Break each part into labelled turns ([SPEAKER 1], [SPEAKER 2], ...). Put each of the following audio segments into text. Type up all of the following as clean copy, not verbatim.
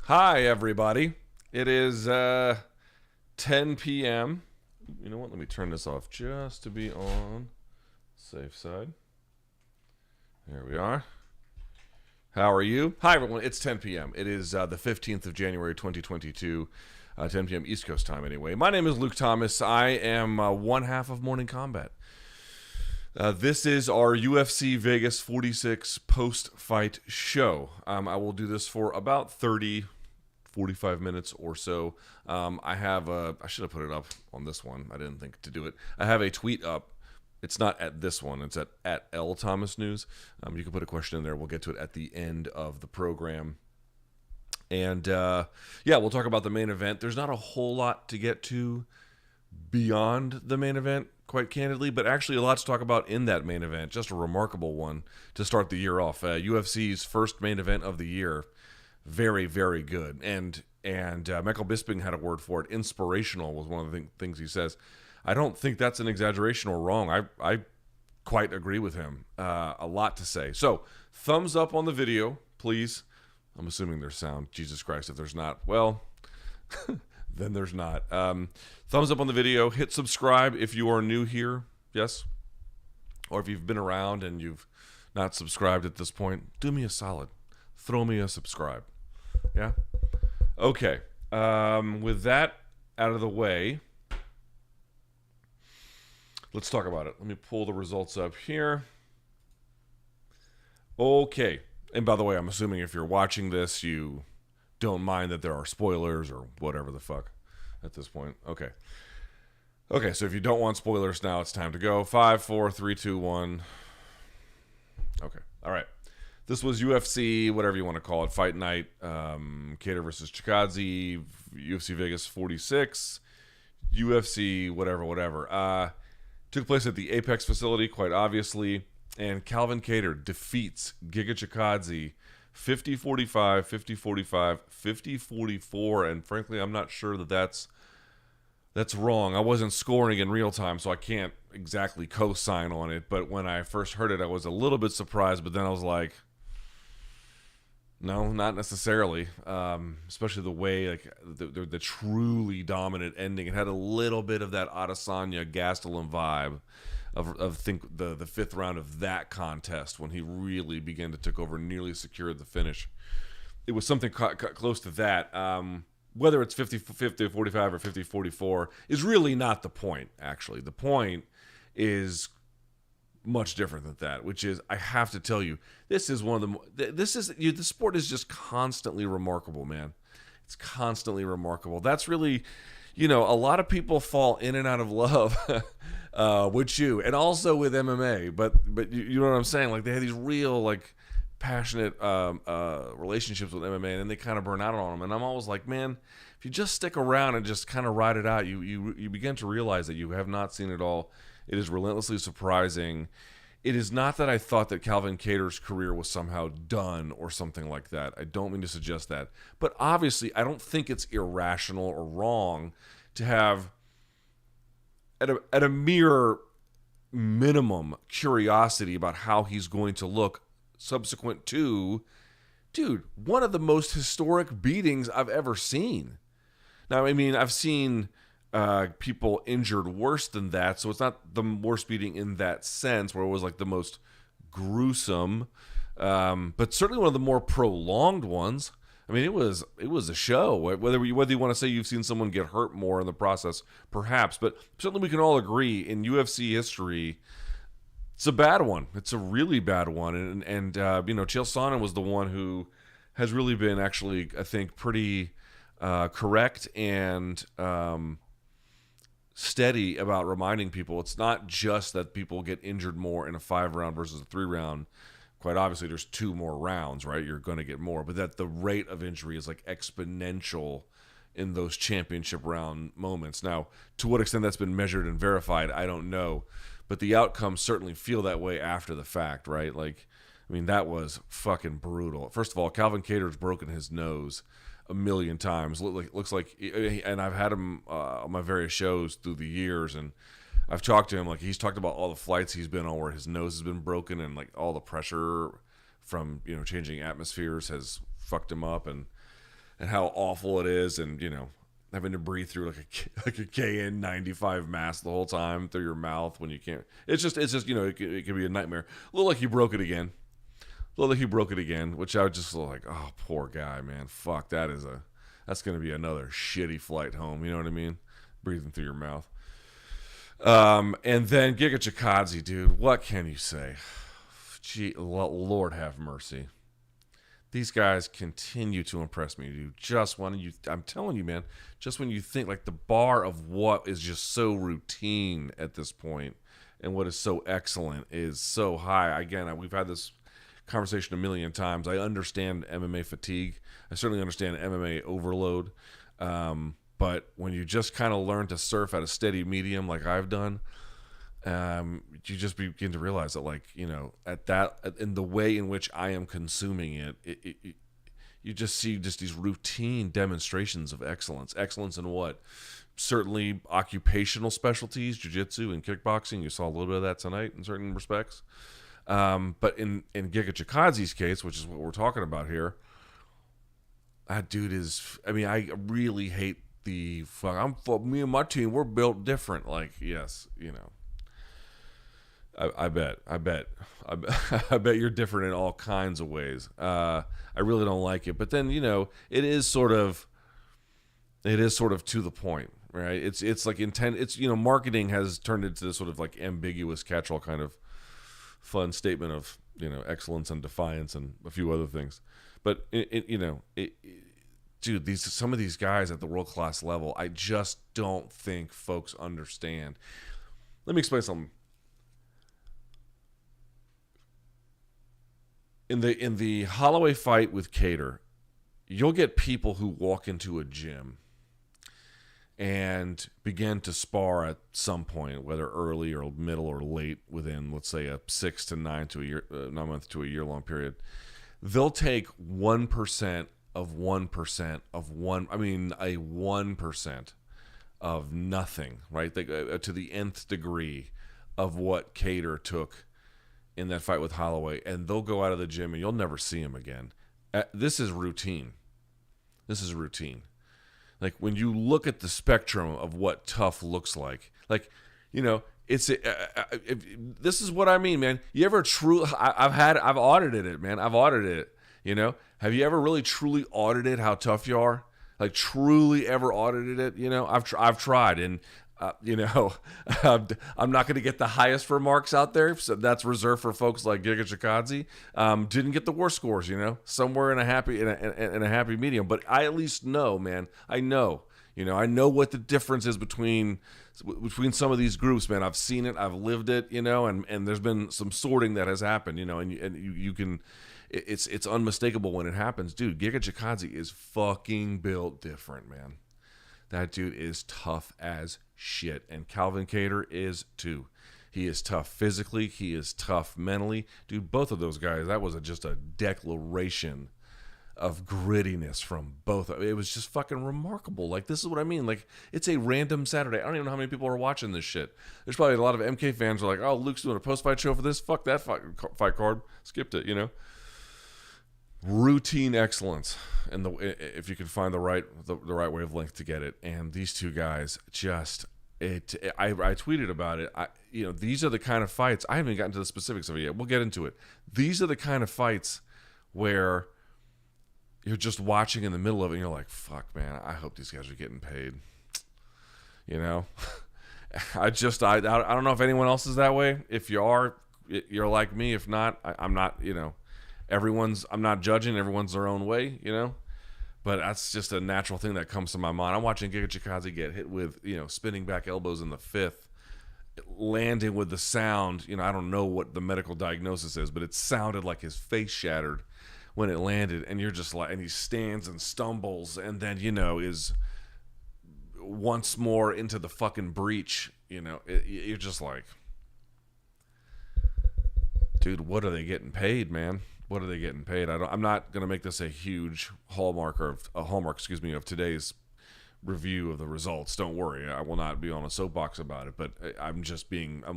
[SPEAKER 1] Hi, everybody. It is 10 p.m. You know what? Let me turn this off just to be on the safe side. There we are. How are you? Hi, everyone. It's 10 p.m. It is the 15th of January, 2022. 10 p.m. East Coast time, anyway. My name is Luke Thomas. I am one half of Morning Kombat. This is our UFC Vegas 46 post-fight show. I will do this for about 45 minutes or so. I should have put it up on this one. I didn't think to do it. I have a tweet up. It's not at this one. It's at L Thomas News. You can put a question in there. We'll get to it at the end of the program. And we'll talk about the main event. There's not a whole lot to get to beyond the main event, quite candidly, but actually a lot to talk about in that main event. Just a remarkable one to start the year off. UFC's first main event of the year. Very, very good. And Michael Bisping had a word for it. Inspirational was one of the things he says. I don't think that's an exaggeration or wrong. I quite agree with him. A lot to say. So, thumbs up on the video, please. I'm assuming there's sound. Jesus Christ, if there's not, well, then there's not. Thumbs up on the video. Hit subscribe if you are new here. Yes? Or if you've been around and you've not subscribed at this point, do me a solid. Throw me a subscribe. Yeah? Okay. With that out of the way, let's talk about it. Let me pull the results up here. Okay. And by the way, I'm assuming if you're watching this, you don't mind that there are spoilers or whatever the fuck at this point. Okay. Okay, so if you don't want spoilers now, it's time to go. 5, 4, 3, 2, 1. Okay. All right. This was UFC, whatever you want to call it, Fight Night, Kattar versus Chikadze, UFC Vegas 46, UFC, whatever. Took place at the Apex facility, quite obviously, and Calvin Kattar defeats Giga Chikadze 50-45, 50-45, 50-44, and frankly, I'm not sure that's wrong. I wasn't scoring in real time, so I can't exactly co-sign on it, but when I first heard it, I was a little bit surprised, but then I was like, no, not necessarily. Especially the way, like, the truly dominant ending. It had a little bit of that Adesanya Gastelum vibe of think the fifth round of that contest when he really began to take over and nearly secured the finish. It was something close to that. Whether it's 50-45 or 50-44 is really not the point, actually. The point is much different than that, which is, I have to tell you, this is one of the sport is just constantly remarkable, man. It's constantly remarkable. That's really, a lot of people fall in and out of love with you, and also with MMA, but you know what I'm saying? Like, they have these real, like, passionate relationships with MMA, and then they kind of burn out on them, and I'm always like, man, if you just stick around and just kind of ride it out, you begin to realize that you have not seen it all. It is relentlessly surprising. It is not that I thought that Calvin Kattar's career was somehow done or something like that. I don't mean to suggest that. But obviously, I don't think it's irrational or wrong to have, at a mere minimum, curiosity about how he's going to look subsequent to, dude, one of the most historic beatings I've ever seen. Now, I mean, I've seen people injured worse than that, so it's not the worst beating in that sense, where it was like the most gruesome, but certainly one of the more prolonged ones. I mean, it was a show. Whether you want to say you've seen someone get hurt more in the process, perhaps, but certainly we can all agree in UFC history, it's a bad one. It's a really bad one, and Chael Sonnen was the one who has really been actually, I think, pretty correct and steady about reminding people it's not just that people get injured more in a 5-round versus a 3-round. Quite obviously, there's 2 more rounds, right? You're going to get more, but that the rate of injury is like exponential in those championship round moments. Now, to what extent that's been measured and verified, I don't know, but the outcomes certainly feel that way after the fact, right? Like, I mean, that was fucking brutal. First of all, Calvin Kattar's broken his nose a million times. Looks like, and I've had him on my various shows through the years, and I've talked to him, like, he's talked about all the flights he's been on where his nose has been broken, and like all the pressure from changing atmospheres has fucked him up, and and how awful it is, and having to breathe through like a KN95 mask the whole time through your mouth when you can't. It's just it can be a nightmare. A little like he broke it again. Which I was just like, oh, poor guy, man. Fuck, that's going to be another shitty flight home. You know what I mean? Breathing through your mouth. And then Giga Chikadze, dude, what can you say? Gee, Lord have mercy. These guys continue to impress me, dude. I'm telling you, man, just when you think like the bar of what is just so routine at this point and what is so excellent is so high. Again, we've had this conversation a million times. I understand MMA fatigue. I certainly understand MMA overload. But when you just kind of learn to surf at a steady medium like I've done, you just begin to realize that, like, in the way in which I am consuming it, you just see just these routine demonstrations of excellence. Excellence in what? Certainly occupational specialties, jiu-jitsu and kickboxing. You saw a little bit of that tonight in certain respects. But in Giga Chikadze's case, which is what we're talking about here, that dude is, I really hate the fuck. Me and my team, we're built different. Like, yes, I bet you're different in all kinds of ways. I really don't like it, but then it is sort of to the point, right? It's like intent. It's marketing has turned into this sort of like ambiguous catch-all kind of fun statement of excellence and defiance and a few other things, but dude, some of these guys at the world class level, I just don't think folks understand. Let me explain something. In the Holloway fight with Kattar, you'll get people who walk into a gym and begin to spar at some point, whether early or middle or late within, let's say, a 6 to 9 to a year, 9 month to a year long period. They'll take 1% of 1% of one. A 1% of nothing, right? They go to the nth degree of what Kattar took in that fight with Holloway, and they'll go out of the gym and you'll never see him again. This is routine. Like, when you look at the spectrum of what tough looks like, this is what I mean, man. You ever I've audited it, man. I've audited it. Have you ever really truly audited how tough you are? Like, truly ever audited it? I've tried, and I'm not going to get the highest remarks out there, so that's reserved for folks like Giga Chikadze. Didn't get the worst scores, somewhere in a happy medium. But I at least know, man. I know what the difference is between some of these groups, man. I've seen it, I've lived it, and there's been some sorting that has happened, and you can. It's unmistakable when it happens, dude. Giga Chikadze is fucking built different, man. That dude is tough as shit, and Calvin Kattar is too. He is tough physically. He is tough mentally. Dude, both of those guys, that was just a declaration of grittiness from both. It was just fucking remarkable. Like, this is what I mean. Like, it's a random Saturday. I don't even know how many people are watching this shit. There's probably a lot of MK fans who are like, oh, Luke's doing a post-fight show for this. Fuck that fight card. Skipped it, Routine excellence, and if you can find the right wavelength to get it. And these two guys I tweeted about it. These are the kind of fights. I haven't gotten to the specifics of it yet. We'll get into it. These are the kind of fights where you're just watching in the middle of it and you're like, fuck, man, I hope these guys are getting paid. I don't know if anyone else is that way. If you are, you're like me. If not, I'm not. I'm not judging. Everyone's their own way, but that's just a natural thing that comes to my mind. I'm watching Giga Chikadze get hit with, spinning back elbows in the fifth, landing with the sound. I don't know what the medical diagnosis is, but it sounded like his face shattered when it landed. And you're just like, and he stands and stumbles, and then, is once more into the fucking breach. You're just like, dude, what are they getting paid, man? What are they getting paid? I'm not going to make this a huge hallmark of today's review of the results. Don't worry, I will not be on a soapbox about it. But I'm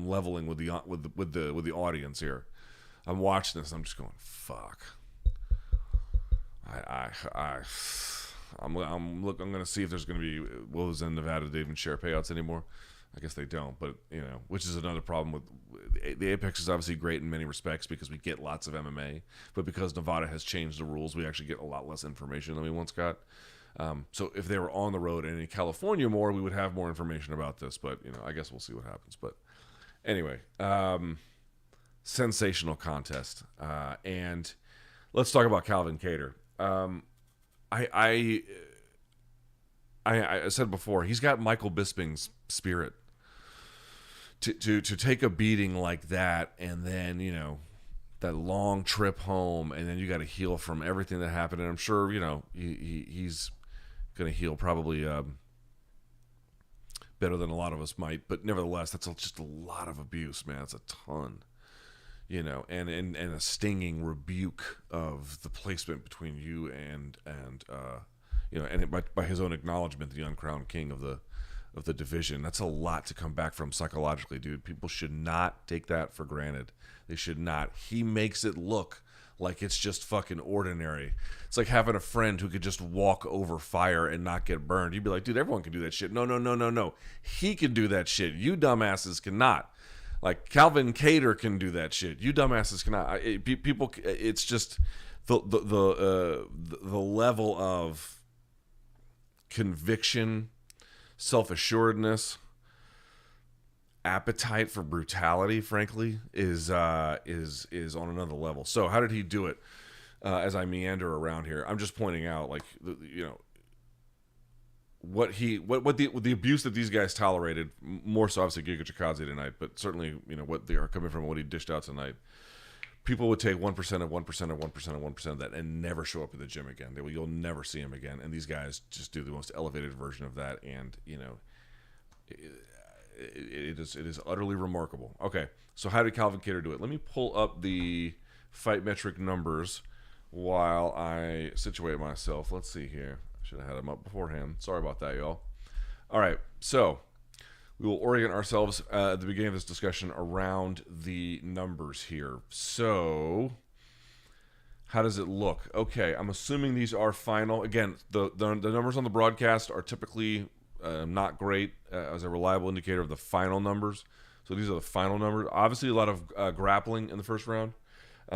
[SPEAKER 1] leveling with the audience here. I'm watching this. I'm just going, fuck. I'm going to see if there's going to be, will in Nevada they even share payouts anymore? I guess they don't, but which is another problem with the Apex is obviously great in many respects because we get lots of MMA, but because Nevada has changed the rules, we actually get a lot less information than we once got. So if they were on the road and in California more, we would have more information about this, but I guess we'll see what happens. But anyway, sensational contest. And let's talk about Calvin Kattar. I said before, he's got Michael Bisping's spirit. To take a beating like that, and then that long trip home, and then you got to heal from everything that happened. And I'm sure he's going to heal probably better than a lot of us might, but nevertheless, that's just a lot of abuse, man. It's a ton, and a stinging rebuke of the placement between you and by his own acknowledgement, the uncrowned king of the division. That's a lot to come back from psychologically, dude. People should not take that for granted. They should not. He makes it look like it's just fucking ordinary. It's like having a friend who could just walk over fire and not get burned. You'd be like, dude, everyone can do that shit. No. He can do that shit. You dumbasses cannot. Like Calvin Kattar can do that shit. You dumbasses cannot. People, it's just the level of conviction, self-assuredness, appetite for brutality, frankly, is on another level. So how did he do it? As I meander around here, I'm just pointing out, like, what the abuse that these guys tolerated, more so obviously Giga Chikadze tonight, but certainly what they are coming from, what he dished out tonight. People would take 1% of 1% of 1% of 1% of that and never show up at the gym again. You'll never see him again. And these guys just do the most elevated version of that. And, it is utterly remarkable. Okay, so how did Calvin Kattar do it? Let me pull up the fight metric numbers while I situate myself. Let's see here. I should have had them up beforehand. Sorry about that, y'all. All right, so we will orient ourselves at the beginning of this discussion around the numbers here. So, how does it look? Okay, I'm assuming these are final. Again, the numbers on the broadcast are typically not great as a reliable indicator of the final numbers. So these are the final numbers. Obviously, a lot of grappling in the first round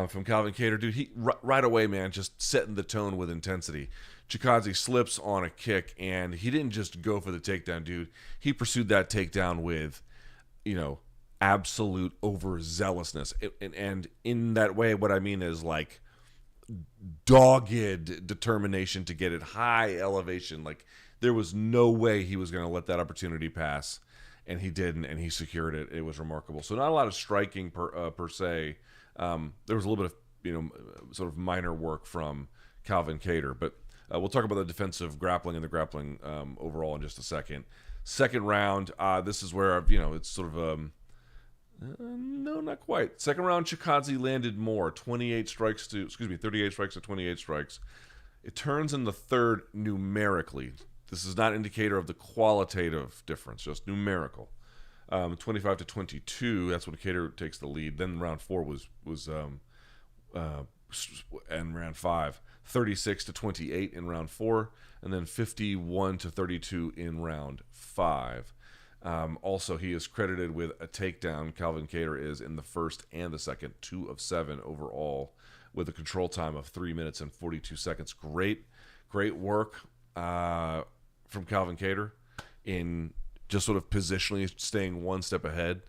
[SPEAKER 1] from Calvin Kattar. Dude, he right away, man, just setting the tone with intensity. Chikadze slips on a kick, and he didn't just go for the takedown, dude. He pursued that takedown with, absolute overzealousness. And in that way, what I mean is like dogged determination to get it high elevation. Like there was no way he was going to let that opportunity pass, and he didn't, and he secured it. It was remarkable. So not a lot of striking per se. There was a little bit of sort of minor work from Calvin Kattar, but we'll talk about the defensive grappling and the grappling overall in just a second. Second round, this is where it's sort of no, not quite. Second round, Chikadze landed more, 38 strikes to 38 strikes to 28 strikes. It turns in the third numerically. This is not an indicator of the qualitative difference, just numerical. 25 to 22. That's when Kattar takes the lead. Then round 4 was and round 5. 36 to 28 in round 4, and then 51 to 32 in round 5. Also, he is credited with a takedown. Calvin Kattar is in the first and the second, 2 of 7 overall, with a control time of 3 minutes and 42 seconds. Great work from Calvin Kattar in just sort of positionally staying one step ahead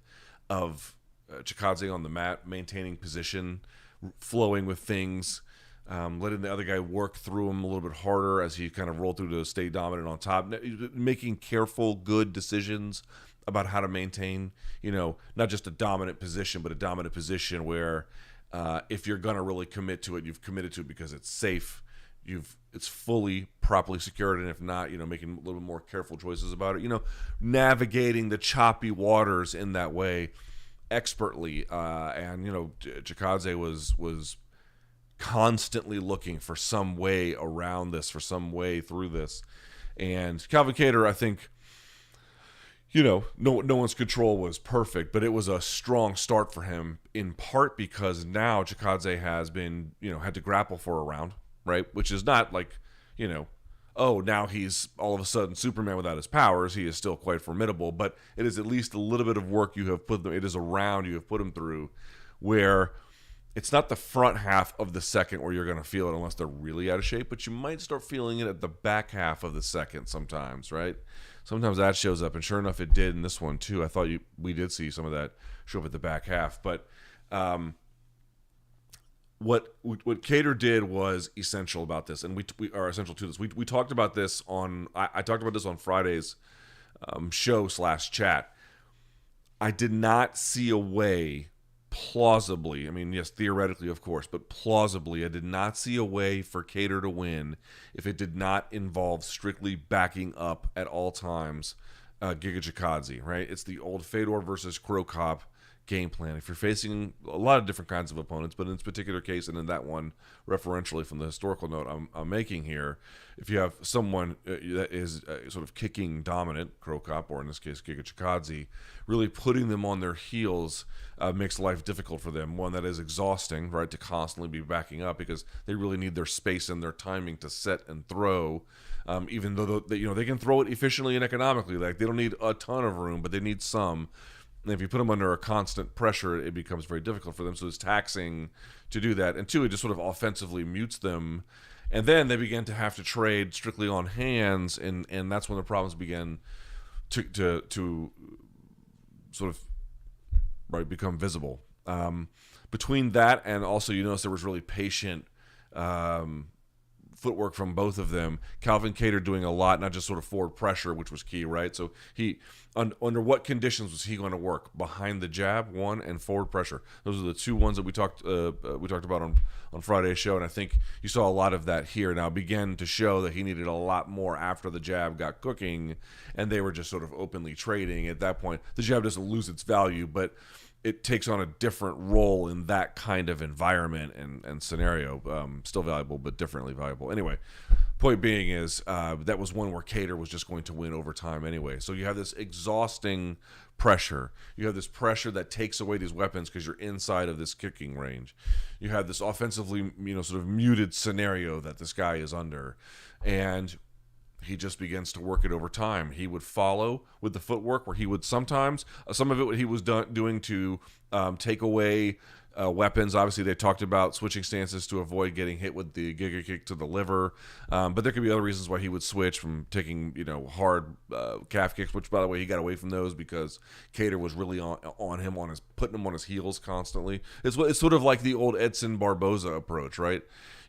[SPEAKER 1] of Chikadze on the mat, maintaining position, flowing with things. Letting the other guy work through him a little bit harder as he kind of rolled through to stay dominant on top, making careful, good decisions about how to maintain, not just a dominant position, but a dominant position where if you're going to really commit to it, you've committed to it because it's safe, it's fully, properly secured, and if not, making a little bit more careful choices about it, navigating the choppy waters in that way expertly. And, Chikadze was constantly looking for some way around this, for some way through this. And Calvin Kattar, I think, no one's control was perfect, but it was a strong start for him, in part because now Chikadze has been, had to grapple for a round, right? Which is not like, oh, now he's all of a sudden Superman without his powers. He is still quite formidable, but it is at least a little bit of work you have put them. It is a round you have put him through, where it's not the front half of the second where you're going to feel it unless they're really out of shape, but you might start feeling it at the back half of the second sometimes, right? Sometimes that shows up, and sure enough, it did in this one too. I thought we did see some of that show up at the back half, but what Kattar did was essential about this, and we are essential to this. We talked about this on I talked about this on Friday's show/chat. I did not see a way, plausibly, I mean, yes, theoretically, of course, but plausibly, I did not see a way for Kattar to win if it did not involve strictly backing up at all times Giga Chikadze, right? It's the old Fedor versus Crow Cop game plan. If you're facing a lot of different kinds of opponents, but in this particular case, and in that one, referentially from the historical note I'm making here, if you have someone that is sort of kicking dominant, Crow Cop, or in this case, Giga Chikadze, really putting them on their heels makes life difficult for them. One that is exhausting, right, to constantly be backing up because they really need their space and their timing to set and throw. Even though they can throw it efficiently and economically, like they don't need a ton of room, but they need some. And if you put them under a constant pressure, it becomes very difficult for them. So it's taxing to do that. And two, it just sort of offensively mutes them. And then they begin to have to trade strictly on hands, and that's when the problems begin to sort of become visible. Between that and also, you notice there was really patient footwork from both of them. Calvin Kattar doing a lot, not just sort of forward pressure, which was key, right? So he, under what conditions was he going to work? Behind the jab, one, and forward pressure. Those are the two ones that we talked about on Friday's show, and I think you saw a lot of that here. Now began to show that he needed a lot more after the jab got cooking, and they were just sort of openly trading. At that point, the jab doesn't lose its value, but it takes on a different role in that kind of environment and scenario. Still valuable, but differently valuable. Anyway, point being is that was one where Kattar was just going to win over time anyway. So you have this exhausting pressure. You have this pressure that takes away these weapons because you're inside of this kicking range. You have this offensively, sort of muted scenario that this guy is under. And he just begins to work it over time. He would follow with the footwork where he would sometimes, some of it he was doing to take away weapons. Obviously, they talked about switching stances to avoid getting hit with the Giga kick to the liver. But there could be other reasons why he would switch from taking, hard calf kicks, which, by the way, he got away from those because Kattar was really on him, putting him on his heels constantly. It's sort of like the old Edson Barboza approach, right?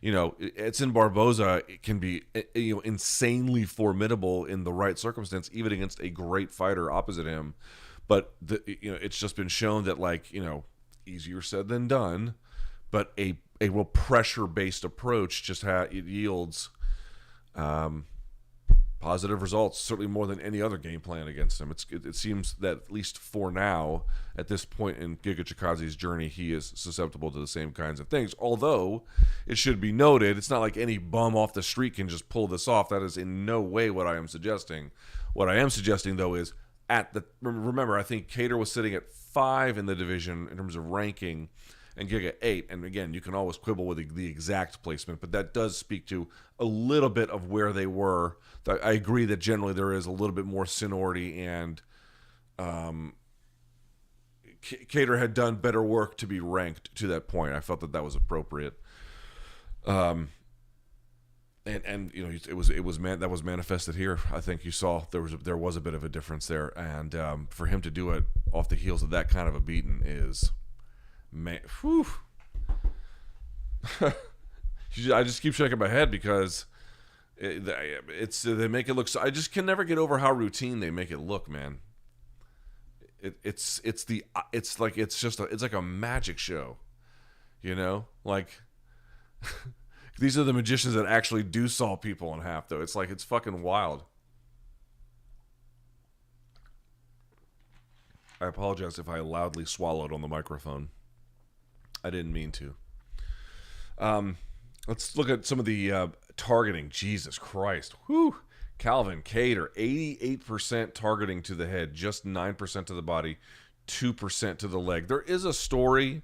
[SPEAKER 1] Edson Barboza can be, insanely formidable in the right circumstance, even against a great fighter opposite him. But it's just been shown that, easier said than done, but a real pressure-based approach just it yields positive results, certainly more than any other game plan against him. It seems that, at least for now, at this point in Giga Chikadze's journey, he is susceptible to the same kinds of things. Although, it should be noted, it's not like any bum off the street can just pull this off. That is in no way what I am suggesting. What I am suggesting, though, is remember, I think Kattar was sitting at 5 in the division in terms of ranking, and Giga 8. And again, you can always quibble with the exact placement, but that does speak to a little bit of where they were. I agree that generally there is a little bit more seniority, and Kattar had done better work to be ranked to that point. I felt that was appropriate. And it was manifested here. I think you saw there was a bit of a difference there, and for him to do it off the heels of that kind of a beating is, man, whew. I just keep shaking my head because they make it look. I just can never get over how routine they make it look, man. It's like a magic show, like. These are the magicians that actually do saw people in half, though. It's fucking wild. I apologize if I loudly swallowed on the microphone. I didn't mean to. Let's look at some of the targeting. Jesus Christ. Whew. Calvin Kattar, 88% targeting to the head, just 9% to the body, 2% to the leg. There is a story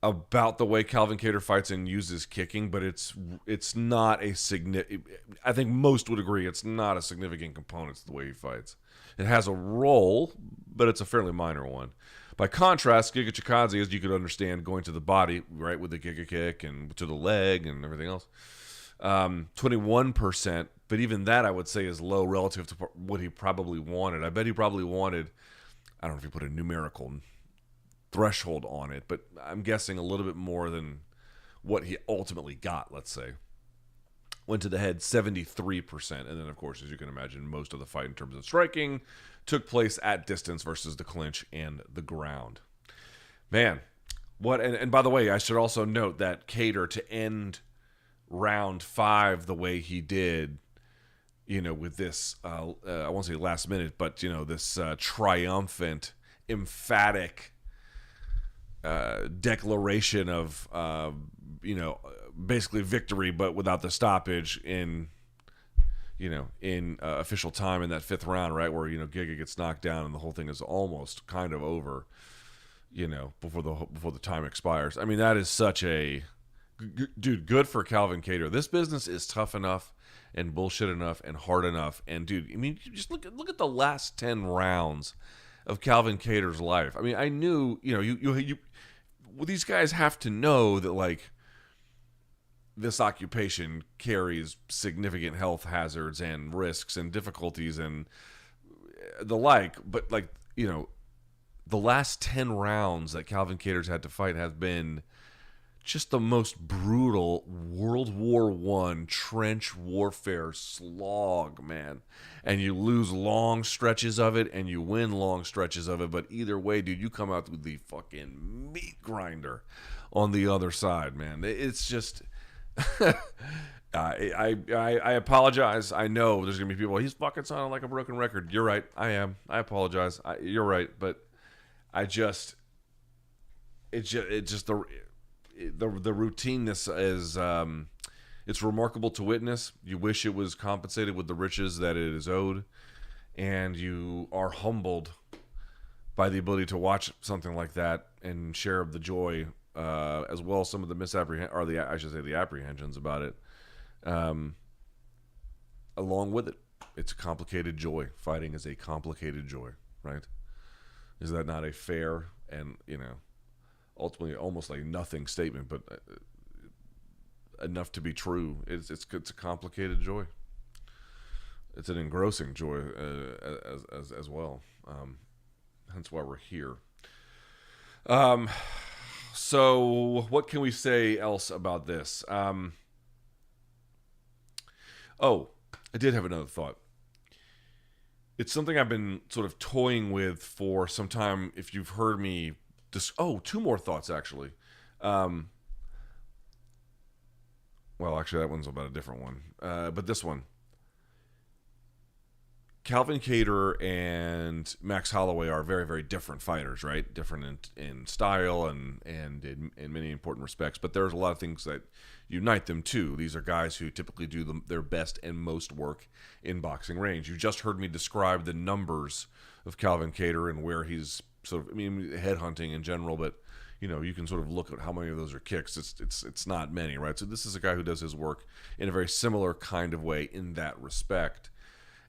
[SPEAKER 1] about the way Calvin Kattar fights and uses kicking, but it's not a significant. I think most would agree it's not a significant component to the way he fights. It has a role, but it's a fairly minor one. By contrast, Giga Chikadze, as you could understand, going to the body, right, with the Giga kick and to the leg and everything else, 21%. But even that, I would say, is low relative to what he probably wanted. I bet he probably wanted, I don't know if you put a numerical threshold on it, but I'm guessing a little bit more than what he ultimately got, let's say. Went to the head 73%. And then, of course, as you can imagine, most of the fight in terms of striking took place at distance versus the clinch and the ground. Man, what? And by the way, I should also note that Kattar to end round 5 the way he did, with this, I won't say last minute, but, this triumphant, emphatic declaration of, basically victory, but without the stoppage in official time in that 5th round, right, where Giga gets knocked down and the whole thing is almost kind of over, before the time expires. I mean, that is such a dude. Good for Calvin Kattar. This business is tough enough and bullshit enough and hard enough. And dude, I mean, just look at the last 10 rounds of Calvin Kattar's life. I mean, I knew well, these guys have to know that, like, this occupation carries significant health hazards and risks and difficulties and the like. But, like, the last 10 rounds that Calvin Kattar's had to fight has been just the most brutal World War I trench warfare slog, man. And you lose long stretches of it and you win long stretches of it. But either way, dude, you come out with the fucking meat grinder on the other side, man. It's just... I apologize. I know there's gonna be people. He's fucking sounding like a broken record. You're right. I am. I apologize. You're right. But it's just the routineness is it's remarkable to witness. You wish it was compensated with the riches that it is owed, and you are humbled by the ability to watch something like that and share the joy. As well as some of the the apprehensions about it, along with it. It's a complicated joy. Fighting is a complicated joy, right? Is that not a fair and, ultimately almost like nothing statement, but enough to be true? It's a complicated joy. It's an engrossing joy as well. Hence why we're here. So what can we say else about this? I did have another thought. It's something I've been sort of toying with for some time. If you've heard me, two more thoughts actually. Well, actually, that one's about a different one. But this one. Calvin Kattar and Max Holloway are very, very different fighters, right? Different in style and in many important respects. But there's a lot of things that unite them too. These are guys who typically do their best and most work in boxing range. You just heard me describe the numbers of Calvin Kattar and where he's sort of, headhunting in general, but you can sort of look at how many of those are kicks. It's not many, right? So this is a guy who does his work in a very similar kind of way in that respect.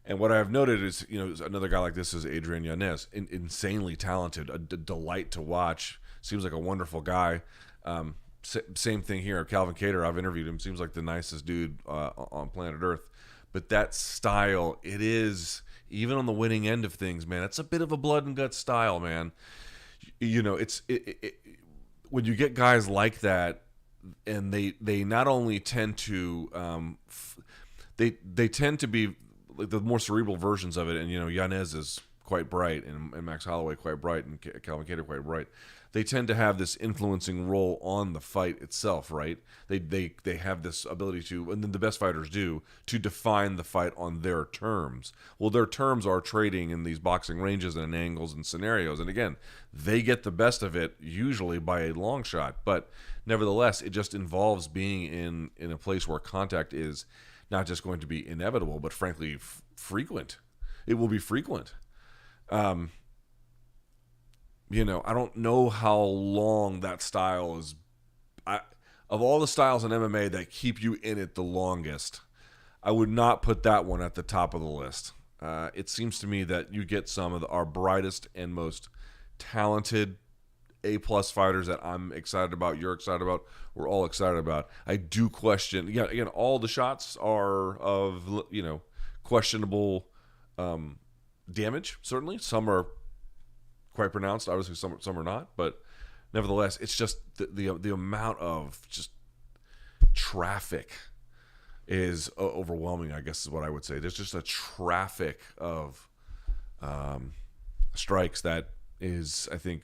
[SPEAKER 1] And what I've noted is, another guy like this is Adrian Yanez, insanely talented, a delight to watch. Seems like a wonderful guy. Same thing here. Calvin Kattar, I've interviewed him. Seems like the nicest dude on planet Earth. But that style, it is, even on the winning end of things, man, it's a bit of a blood and guts style, man. It's when you get guys like that, and they not only tend to, they tend to be like the more cerebral versions of it, and Yanez is quite bright, and Max Holloway quite bright, and Calvin Kattar quite bright. They tend to have this influencing role on the fight itself, right? They have this ability to, and then the best fighters do, to define the fight on their terms. Well, their terms are trading in these boxing ranges and angles and scenarios, and again, they get the best of it usually by a long shot. But nevertheless, it just involves being in a place where contact is not just going to be inevitable, but frankly frequent. It will be frequent. I don't know how long that style is. Of all the styles in MMA that keep you in it the longest, I would not put that one at the top of the list. It seems to me that you get some of our brightest and most talented A-plus fighters that I'm excited about, you're excited about, we're all excited about. I do question, again, all the shots are of, questionable damage, certainly. Some are quite pronounced, obviously some are not, but nevertheless, it's just the amount of just traffic is overwhelming, I guess is what I would say. There's just a traffic of strikes that is, I think,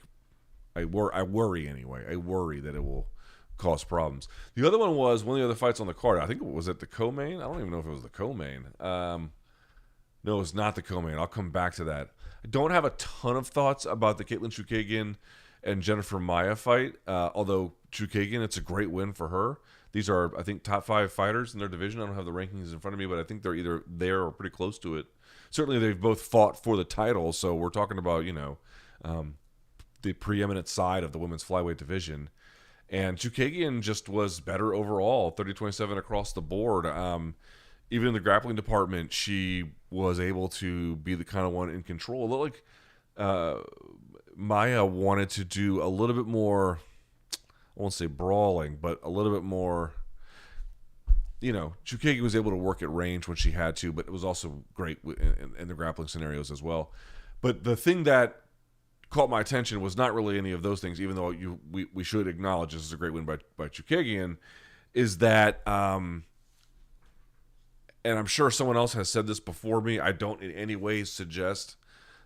[SPEAKER 1] I worry anyway. I worry that it will cause problems. The other one was one of the other fights on the card. I think it was at the co-main. I don't even know if it was the co-main. No, it's not the co-main. I'll come back to that. I don't have a ton of thoughts about the Caitlin Chookagian and Jennifer Maia fight, although Chookagian, it's a great win for her. These are, I think, top 5 fighters in their division. I don't have the rankings in front of me, but I think they're either there or pretty close to it. Certainly, they've both fought for the title, so we're talking about, the preeminent side of the women's flyweight division. And Chookagian just was better overall, 30-27 across the board. Even in the grappling department, she was able to be the kind of one in control. It looked like Maia wanted to do a little bit more, I won't say brawling, but a little bit more, Chookagian was able to work at range when she had to, but it was also great in the grappling scenarios as well. But the thing that caught my attention was not really any of those things, even though we should acknowledge this is a great win by Chookagian, is that, and I'm sure someone else has said this before me, I don't in any way suggest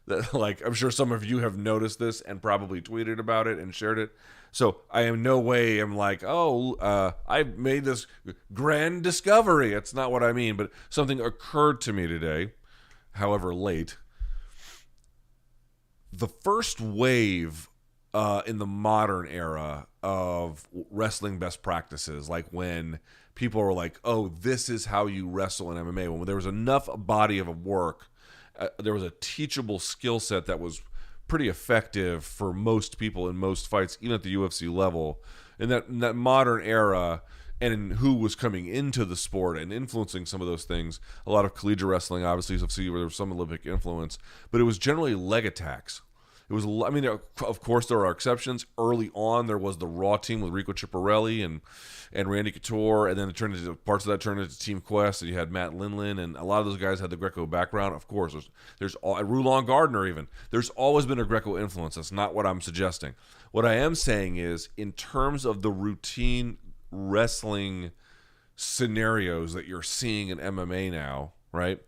[SPEAKER 1] that, I'm sure some of you have noticed this and probably tweeted about it and shared it. So I in no way am like, I made this grand discovery. It's not what I mean, but something occurred to me today, however late. The first wave in the modern era of wrestling best practices, like when people were like, oh, this is how you wrestle in MMA, when there was enough body of work, there was a teachable skill set that was pretty effective for most people in most fights, even at the UFC level. In that modern era, and in who was coming into the sport and influencing some of those things, a lot of collegiate wrestling, obviously, where there was some Olympic influence, but it was generally leg attacks. It was, of course, there are exceptions. Early on, there was the Raw team with Rico Chiapparelli and Randy Couture, and then parts of that turned into Team Quest, and you had Matt Linlin, and a lot of those guys had the Greco background. Of course, there's Rulon Gardner even. There's always been a Greco influence. That's not what I'm suggesting. What I am saying is, in terms of the routine wrestling scenarios that you're seeing in MMA now, right?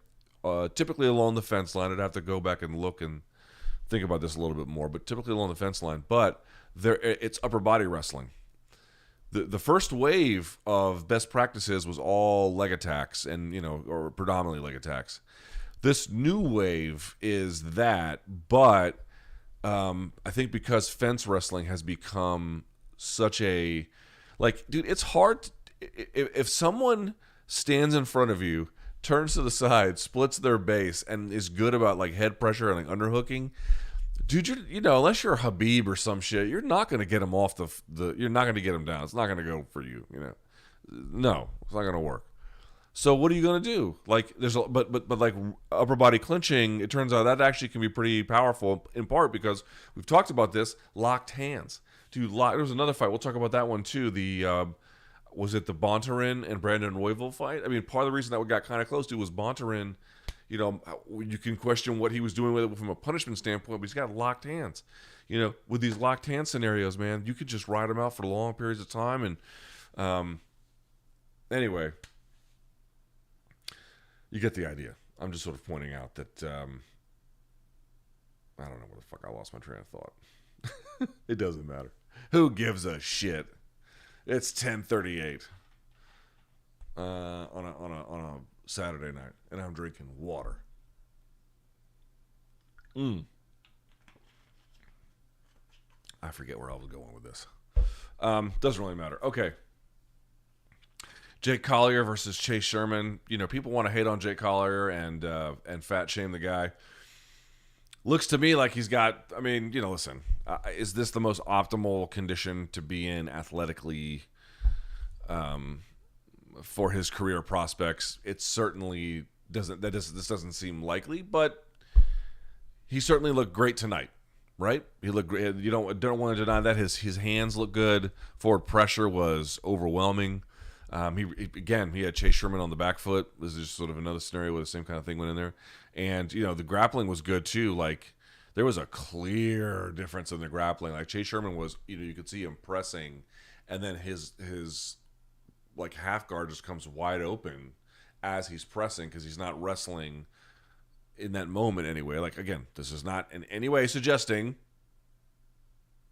[SPEAKER 1] Typically along the fence line. I'd have to go back and look and think about this a little bit more, but typically along the fence line. But it's upper body wrestling. The first wave of best practices was all leg attacks or predominantly leg attacks. This new wave is that, but I think because fence wrestling has become such a, dude, it's hard. If someone stands in front of you, turns to the side, splits their base, and is good about head pressure and underhooking, dude, unless you're Habib or some shit, you're not going to get him off you're not going to get him down. It's not going to go for you, No, it's not going to work. So what are you going to do? But upper body clinching, it turns out that actually can be pretty powerful, in part because we've talked about this, locked hands. Dude, there was another fight. We'll talk about that one too. Was it the Bontarin and Brandon Royval fight? I mean, part of the reason that we got kind of close to was Bontarin. You can question what he was doing with it from a punishment standpoint, but he's got locked hands. With these locked hand scenarios, man, you could just ride them out for long periods of time. And anyway, you get the idea. I'm just sort of pointing out that I don't know where the fuck I lost my train of thought. It doesn't matter. Who gives a shit? It's 10:38 on a Saturday night, and I'm drinking water. I forget where I was going with this. Doesn't really matter. Okay. Jake Collier versus Chase Sherman. People want to hate on Jake Collier and fat shame the guy. Looks to me like he's got, I mean, listen, is this the most optimal condition to be in athletically for his career prospects? It certainly doesn't, this doesn't seem likely, but he certainly looked great tonight, right? He looked great. You don't want to deny that. His hands look good. Forward pressure was overwhelming. He had Chase Sherman on the back foot. This is just sort of another scenario where the same kind of thing went in there. And, the grappling was good too. Like, there was a clear difference in the grappling. Like, Chase Sherman was, you could see him pressing, and then his like half guard just comes wide open as he's pressing because he's not wrestling in that moment anyway. Like, again, this is not in any way suggesting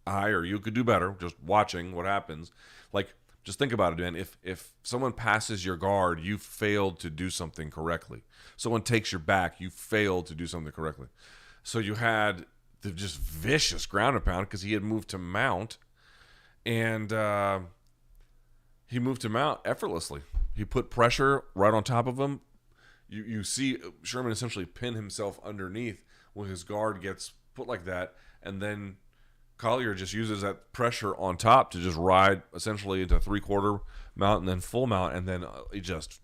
[SPEAKER 1] I or you could do better. Just watching what happens. Like, just think about it, man. If someone passes your guard, you failed to do something correctly. Someone takes your back, you failed to do something correctly. So you had the just vicious ground and pound because he had moved to mount, and he moved to mount effortlessly. He put pressure right on top of him. You see Sherman essentially pin himself underneath when his guard gets put like that, and then Collier just uses that pressure on top to just ride essentially into 3/4 mount and then full mount, and then he just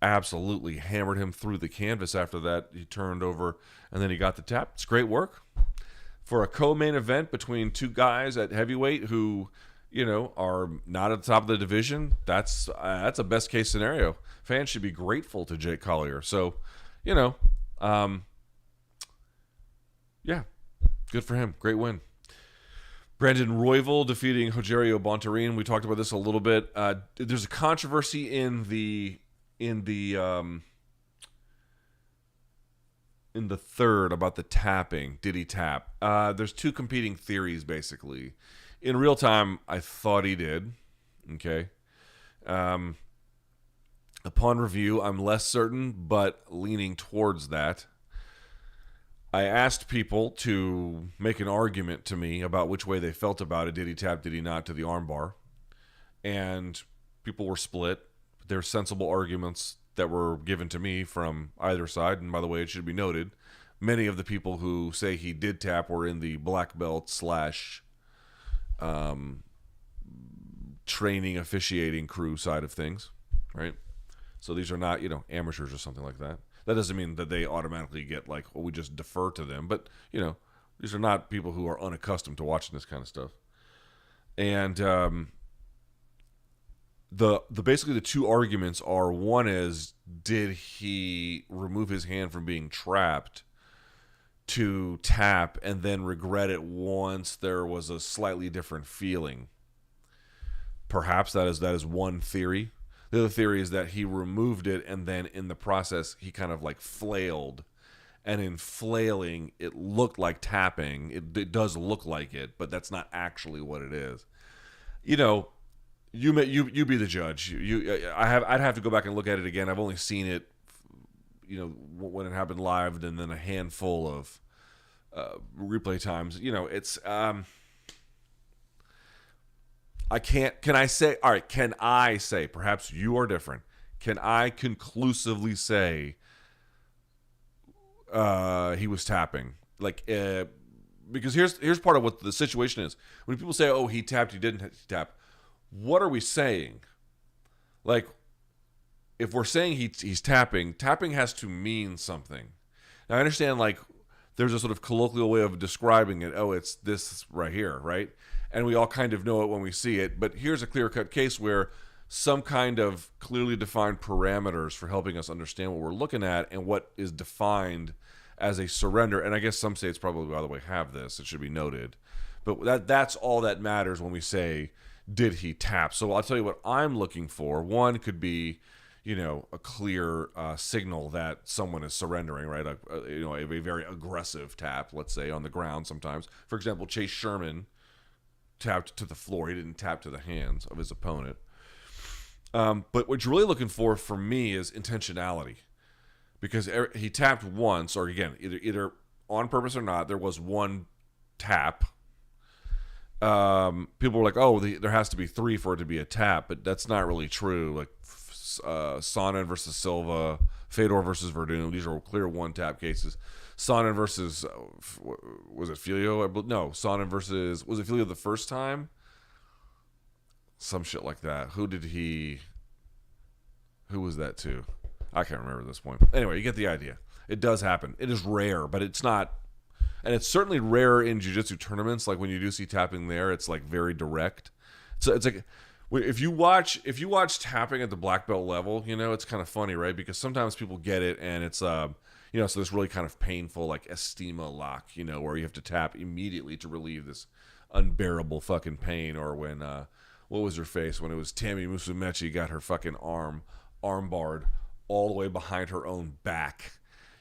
[SPEAKER 1] absolutely hammered him through the canvas. After that, he turned over, and then he got the tap. It's great work for a co-main event between two guys at heavyweight who, are not at the top of the division. That's a best case scenario. Fans should be grateful to Jake Collier. So, yeah, good for him. Great win. Brandon Royval defeating Rogerio Bontorin. We talked about this a little bit. There's a controversy in the third about the tapping. Did he tap? There's two competing theories, basically. In real time, I thought he did. Okay. Upon review, I'm less certain, but leaning towards that. I asked people to make an argument to me about which way they felt about it. Did he tap, did he not, to the armbar? And people were split. There are sensible arguments that were given to me from either side. And by the way, it should be noted, many of the people who say he did tap were in the black belt / training, officiating crew side of things, right? So these are not, amateurs or something like that. That doesn't mean that they automatically get like, we just defer to them. But, these are not people who are unaccustomed to watching this kind of stuff. And basically the two arguments are, one is, did he remove his hand from being trapped to tap and then regret it once there was a slightly different feeling? Perhaps that is one theory. The other theory is that he removed it, and then in the process, he kind of like flailed. And in flailing, it looked like tapping. It does look like it, but that's not actually what it is. You be the judge. I'd have to go back and look at it again. I've only seen it, when it happened live, and then a handful of replay times. It's can I say, perhaps you are different, can I conclusively say he was tapping? Because here's part of what the situation is. When people say, he tapped, he didn't tap, what are we saying? Like, if we're saying he's tapping has to mean something. Now, I understand, like, there's a sort of colloquial way of describing it. It's this right here, right? And we all kind of know it when we see it. But here's a clear-cut case where some kind of clearly defined parameters for helping us understand what we're looking at and what is defined as a surrender. And I guess some states probably, by the way, have this. It should be noted. But that's all that matters when we say, did he tap? So I'll tell you what I'm looking for. One could be, a clear signal that someone is surrendering, right? A very aggressive tap, let's say, on the ground sometimes. For example, Chase Sherman tapped to the floor. He didn't tap to the hands of his opponent. But what you're really looking for me is intentionality. Because he tapped once, or again, either on purpose or not, there was one tap. People were like, there has to be 3 for it to be a tap, but that's not really true. Like Sonnen versus Silva, Fedor versus Verdun, these are clear one-tap cases. Sonnen versus was it Filio? No, Sonnen versus was it Filio the first time? Some shit like that. Who was that to? I can't remember at this point. Anyway, you get the idea. It does happen. It is rare, but it's not, and it's certainly rare in jiu-jitsu tournaments. Like when you do see tapping there, it's like very direct. So it's like if you watch tapping at the black belt level, you know, it's kind of funny, right? Because sometimes people get it, and it's you know, so this really kind of painful like estima lock, you know, where you have to tap immediately to relieve this unbearable fucking pain. Or when what was her face when it was Tammy Musumeci got her fucking arm barred all the way behind her own back,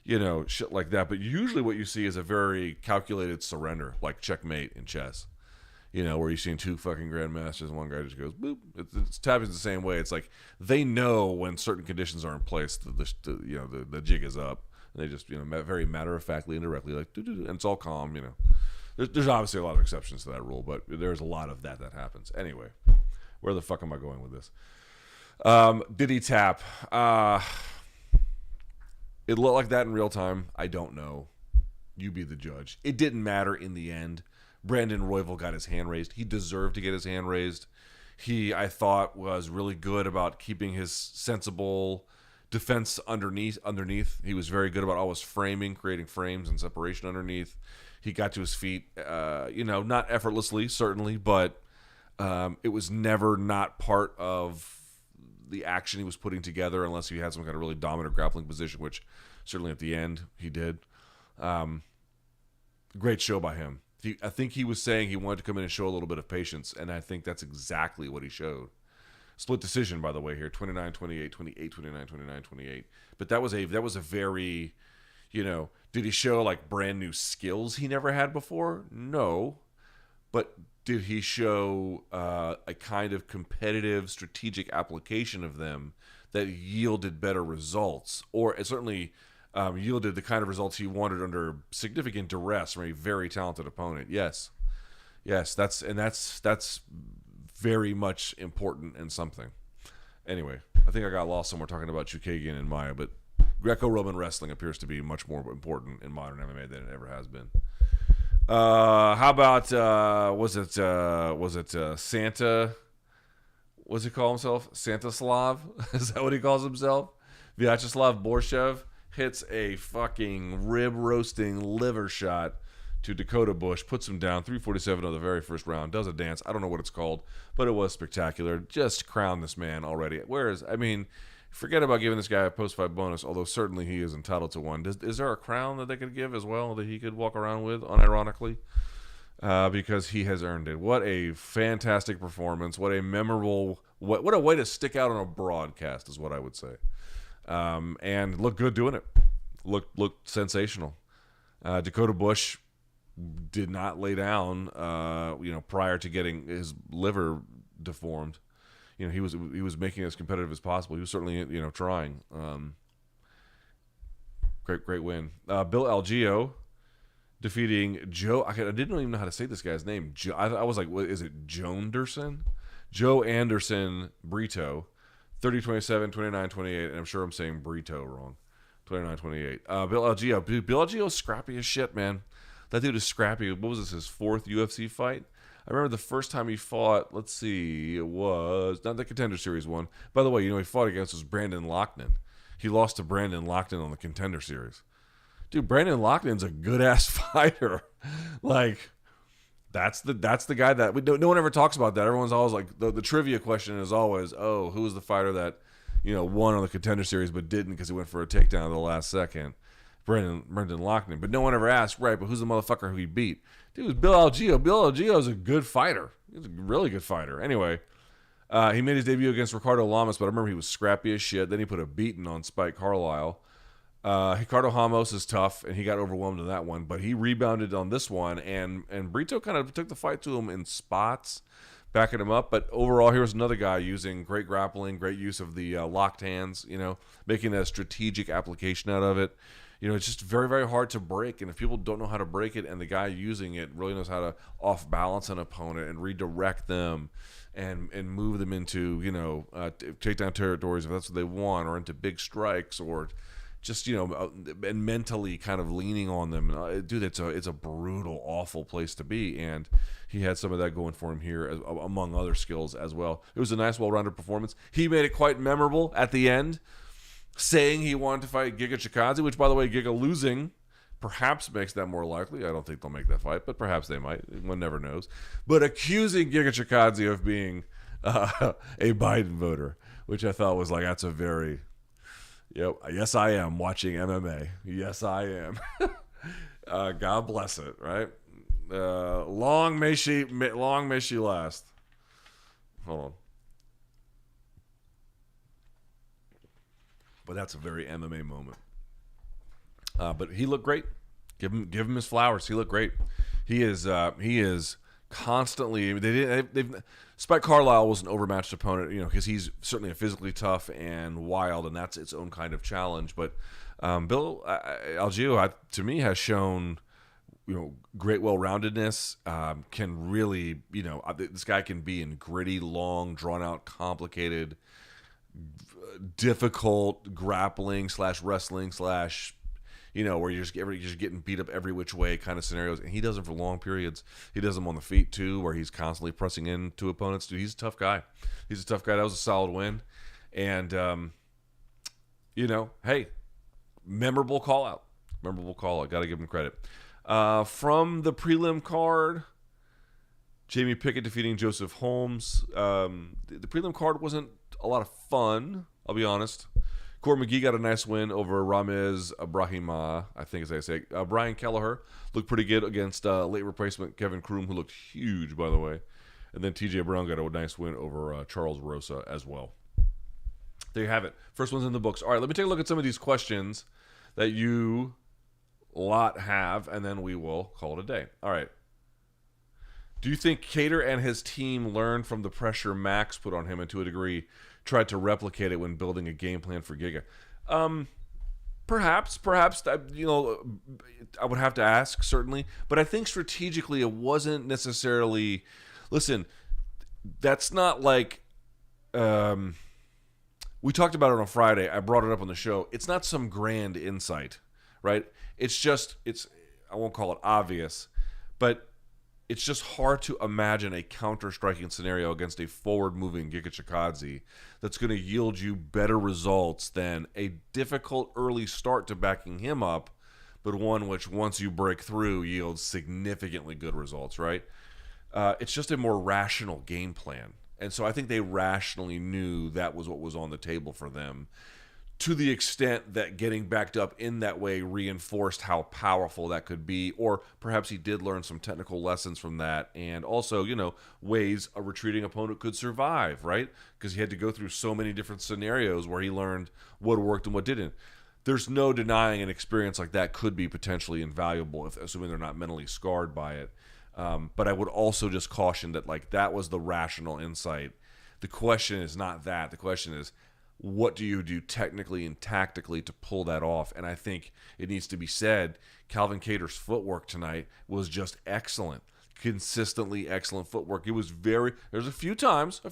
[SPEAKER 1] you know, shit like that. But usually what you see is a very calculated surrender, like checkmate in chess, you know, where you've seen two fucking grandmasters and one guy just goes boop. It's tapping the same way. It's like they know when certain conditions are in place, you know, the jig is up, and they just, you know, very matter of factly and directly like and it's all calm, you know. There's obviously a lot of exceptions to that rule, but there's a lot of that happens. Anyway, where the fuck am I going with this? Did he tap? It looked like that in real time. I don't know. You be the judge. It didn't matter in the end. Brandon Royval got his hand raised. He deserved to get his hand raised. He, I thought, was really good about keeping his sensible defense underneath. He was very good about always framing, creating frames and separation underneath. He got to his feet, you know, not effortlessly, certainly, but it was never not part of the action he was putting together unless he had some kind of really dominant grappling position, which certainly at the end he did. Great show by him. I think he was saying he wanted to come in and show a little bit of patience, and I think that's exactly what he showed. Split decision, by the way, here, 29-28, 28-29, 29-28. But that was a very, you know, did he show like brand new skills he never had before? No. But did he show a kind of competitive, strategic application of them that yielded better results? Or it certainly yielded the kind of results he wanted under significant duress from a very talented opponent? Yes. That's very much important and something. Anyway, I think I got lost somewhere talking about Chookagian and Maia, but Greco-Roman wrestling appears to be much more important in modern MMA than it ever has been. How about was it Santa? What's he call himself? Santaslav? Is that what he calls himself? Vyacheslav Borshev hits a fucking rib roasting liver shot to Dakota Bush, puts him down 347 of the very first round, does a dance. I don't know what it's called, but it was spectacular. Just crown this man already. I mean, forget about giving this guy a post-fight bonus, although certainly he is entitled to one. Is there a crown that they could give as well that he could walk around with, unironically? Because he has earned it. What a fantastic performance. What a memorable, what a way to stick out on a broadcast is what I would say. And looked good doing it. Looked sensational. Dakota Bush did not lay down, prior to getting his liver deformed. You know, he was making it as competitive as possible. He was certainly, trying. Great win. Bill Algeo defeating Joe. I didn't even know how to say this guy's name. I was like, what is it? Joanderson? Joe Anderson Brito. 30-27, 29-28, and I'm sure I'm saying Brito wrong. 29-28. Bill Algeo. Bill Algeo's scrappy as shit, man. That dude is scrappy. What was this, his fourth UFC fight? I remember the first time he fought, let's see, it was not the Contender Series one. By the way, he fought against was Brandon Loughnane. He lost to Brandon Loughnane on the Contender Series. Dude, Brandon Loughnane's a good-ass fighter. Like, that's the guy that no one ever talks about that. Everyone's always like, the trivia question is always, oh, who was the fighter that, won on the Contender Series but didn't because he went for a takedown at the last second? Brendan Loughnane. But no one ever asked, right, but who's the motherfucker who he beat? Dude, it was Bill Algeo. Bill Algeo is a good fighter. He's a really good fighter. Anyway, he made his debut against Ricardo Lamas, but I remember he was scrappy as shit. Then he put a beating on Spike Carlisle. Ricardo Ramos is tough, and he got overwhelmed in that one, but he rebounded on this one, and Brito kind of took the fight to him in spots, backing him up. But overall, here was another guy using great grappling, great use of the locked hands, making a strategic application out of it. It's just very, very hard to break, and if people don't know how to break it, and the guy using it really knows how to off-balance an opponent and redirect them and move them into, takedown territories if that's what they want, or into big strikes, or just and mentally kind of leaning on them. Dude, it's a brutal, awful place to be, and he had some of that going for him here, among other skills as well. It was a nice, well-rounded performance. He made it quite memorable at the end, saying he wanted to fight Giga Chikadze, which, by the way, Giga losing perhaps makes that more likely. I don't think they'll make that fight, but perhaps they might. One never knows. But accusing Giga Chikadze of being a Biden voter, which I thought was like, that's a very... Yep. Yes, I am watching MMA. Yes, I am. God bless it, right? Long may she last. Hold on. But that's a very MMA moment. But he looked great. Give him his flowers. He looked great. He is constantly. Spike Carlisle was an overmatched opponent, because he's certainly a physically tough and wild, and that's its own kind of challenge. But Bill Algeo, to me, has shown, great well-roundedness. Can really, this guy can be in gritty, long, drawn-out, complicated, difficult grappling / wrestling / where you're just getting beat up every which way kind of scenarios. And he does them for long periods. He does them on the feet, too, where he's constantly pressing into opponents. Dude, he's a tough guy. That was a solid win. And, hey, memorable call-out. Got to give him credit. From the prelim card, Jamie Pickett defeating Joseph Holmes. The prelim card wasn't a lot of fun, I'll be honest. Corey McGee got a nice win over Ramez Abrahima, I think as I say. Brian Kelleher looked pretty good against late replacement Kevin Kroom, who looked huge, by the way. And then TJ Brown got a nice win over Charles Rosa as well. There you have it. First one's in the books. All right, let me take a look at some of these questions that you lot have, and then we will call it a day. All right. Do you think Kattar and his team learned from the pressure Max put on him, and to a degree tried to replicate it when building a game plan for Giga? Perhaps, I would have to ask, certainly. But I think strategically it wasn't necessarily... Listen, that's not like... we talked about it on Friday. I brought it up on the show. It's not some grand insight, right? I won't call it obvious, but it's just hard to imagine a counter-striking scenario against a forward-moving Giga Chikadze that's going to yield you better results than a difficult early start to backing him up, but one which, once you break through, yields significantly good results, right? It's just a more rational game plan. And so I think they rationally knew that was what was on the table for them, to the extent that getting backed up in that way reinforced how powerful that could be. Or perhaps he did learn some technical lessons from that, and also, ways a retreating opponent could survive, right? Because he had to go through so many different scenarios where he learned what worked and what didn't. There's no denying an experience like that could be potentially invaluable, assuming they're not mentally scarred by it. But I would also just caution that, that was the rational insight. The question is not that. The question is, what do you do technically and tactically to pull that off? And I think it needs to be said, Calvin Kattar's footwork tonight was just excellent. Consistently excellent footwork. It was there's a few times, hey,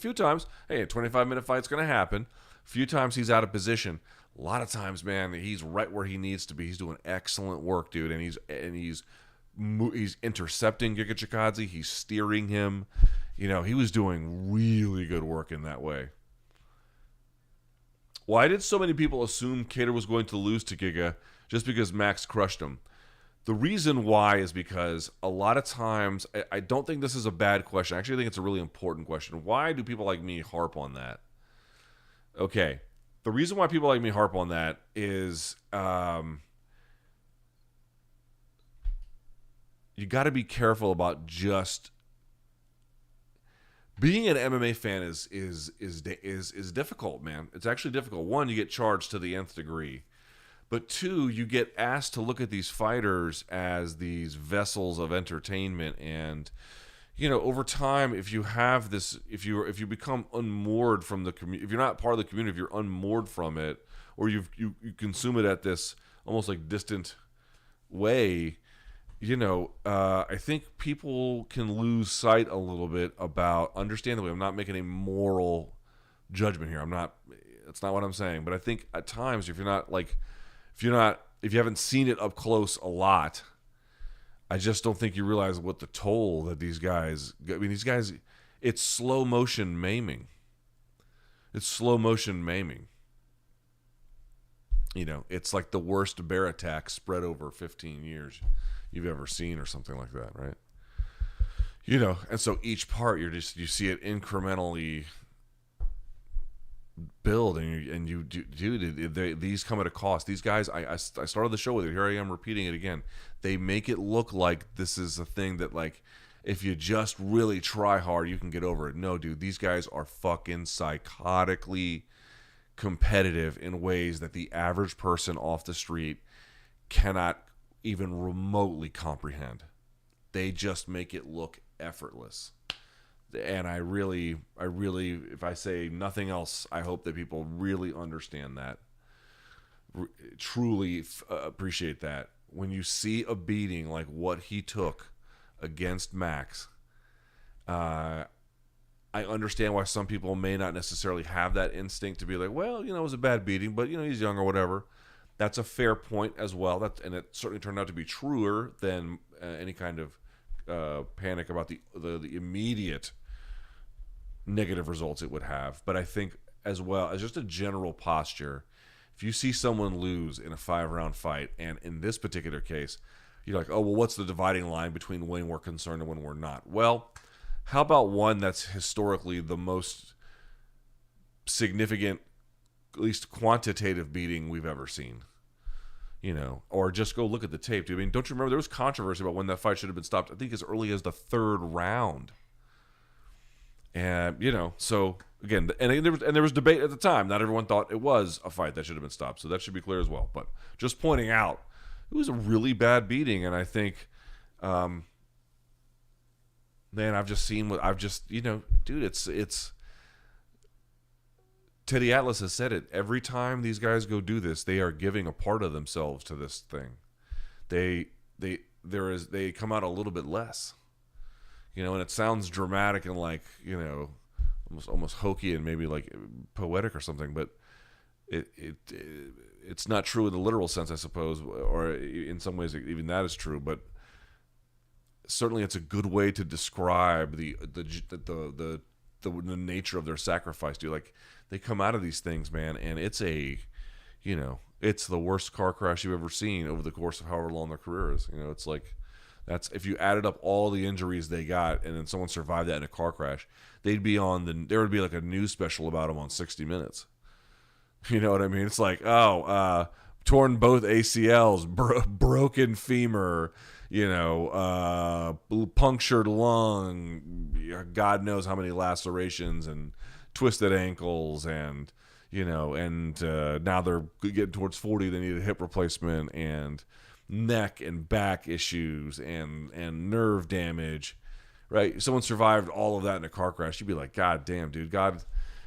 [SPEAKER 1] a 25-minute fight's going to happen. A few times he's out of position. A lot of times, man, he's right where he needs to be. He's doing excellent work, dude, and he's intercepting Giga Chikadze. He's steering him. He was doing really good work in that way. Why did so many people assume Kattar was going to lose to Giga just because Max crushed him? The reason why is because a lot of times, I don't think this is a bad question. I actually think it's a really important question. Why do people like me harp on that? Okay. The reason why people like me harp on that is you got to be careful about just... Being an MMA fan is difficult, man. It's actually difficult. One, you get charged to the nth degree. But two, you get asked to look at these fighters as these vessels of entertainment. And, over time, if you have this, if you become unmoored from the community, if you're not part of the community, if you're unmoored from it, or you consume it at this almost like distant way, I think people can lose sight a little bit about, understandably, I'm not making a moral judgment here. That's not what I'm saying. But I think at times, if you're not if you haven't seen it up close a lot, I just don't think you realize what the toll that these guys. I mean, these guys, it's slow motion maiming. It's slow motion maiming. You know, it's like the worst bear attack spread over 15 years you've ever seen, or something like that, right? You know, and so each part you see it incrementally build, and you do. These come at a cost. These guys, I started the show with it. Here I am repeating it again. They make it look like this is a thing that, like, if you just really try hard, you can get over it. No, dude, these guys are fucking psychotically competitive in ways that the average person off the street cannot even remotely comprehend. They just make it look effortless. And I really, if I say nothing else, I hope that people really understand that, truly appreciate that. When you see a beating like what he took against Max, I understand why some people may not necessarily have that instinct to be like, well, you know, it was a bad beating, but, you know, he's young or whatever. That's a fair point as well. And it certainly turned out to be truer than any kind of panic about the immediate negative results it would have. But I think, as well as just a general posture, if you see someone lose in a 5-round fight, and in this particular case, you're like, oh, well, what's the dividing line between when we're concerned and when we're not? Well, how about one that's historically the most significant, at least quantitative beating we've ever seen? You know, or just go look at the tape. I mean, don't you remember there was controversy about when that fight should have been stopped? I think as early as the 3rd round. And, you know, so again, and there was debate at the time. Not everyone thought it was a fight that should have been stopped, so that should be clear as well. But just pointing out, it was a really bad beating, and I think, man, I've just seen what I've just, you know, dude, it's Teddy Atlas has said it. Every time these guys go do this, they are giving a part of themselves to this thing. They come out a little bit less. You know, and it sounds dramatic and, like, you know, almost hokey and maybe like poetic or something, but it's not true in the literal sense, I suppose, or in some ways even that is true. But certainly, it's a good way to describe the nature of their sacrifice. Dude, like, they come out of these things, man, and it's it's the worst car crash you've ever seen over the course of however long their career is. You know, it's like. That's if you added up all the injuries they got, and then someone survived that in a car crash, there would be like a news special about them on 60 Minutes. You know what I mean? It's like, torn both ACLs, broken femur, you know, punctured lung, God knows how many lacerations and twisted ankles, and, you know, and now they're getting towards 40, they need a hip replacement, and neck and back issues and nerve damage, right? If someone survived all of that in a car crash, you'd be like, God damn, dude, God,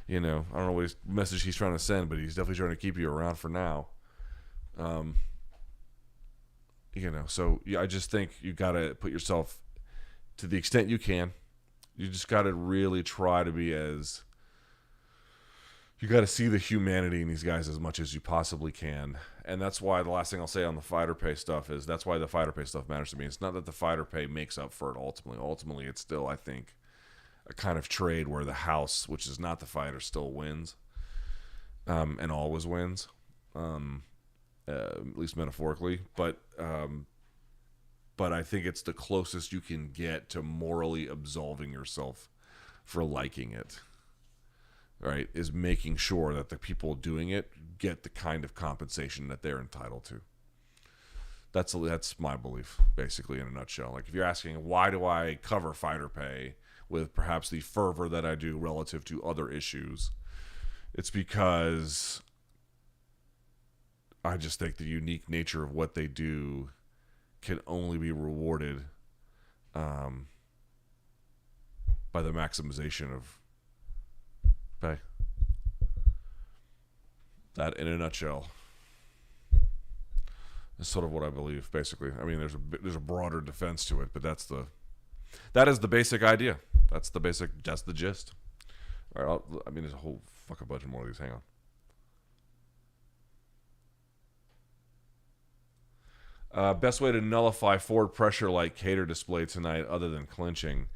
[SPEAKER 1] you know, I don't know what message he's trying to send, but he's definitely trying to keep you around for now. You know, so yeah, I just think you got to put yourself, to the extent you can, you just got to really try to be you got to see the humanity in these guys as much as you possibly can. And that's why the last thing I'll say on the fighter pay stuff is that's why the fighter pay stuff matters to me. It's not that the fighter pay makes up for it ultimately. Ultimately, it's still, I think, a kind of trade where the house, which is not the fighter, still wins, and always wins, at least metaphorically. But I think it's the closest you can get to morally absolving yourself for liking it. Right, is making sure that the people doing it get the kind of compensation that they're entitled to. That's my belief, basically, in a nutshell. Like, if you're asking, why do I cover fighter pay with perhaps the fervor that I do relative to other issues, it's because I just think the unique nature of what they do can only be rewarded by the maximization of pay. That, in a nutshell, is sort of what I believe. Basically, I mean, there's a broader defense to it, but that is the basic idea. That's the gist. All right, there's a whole fucking bunch more of these. Hang on. Best way to nullify forward pressure like Kattar displayed tonight, other than clinching.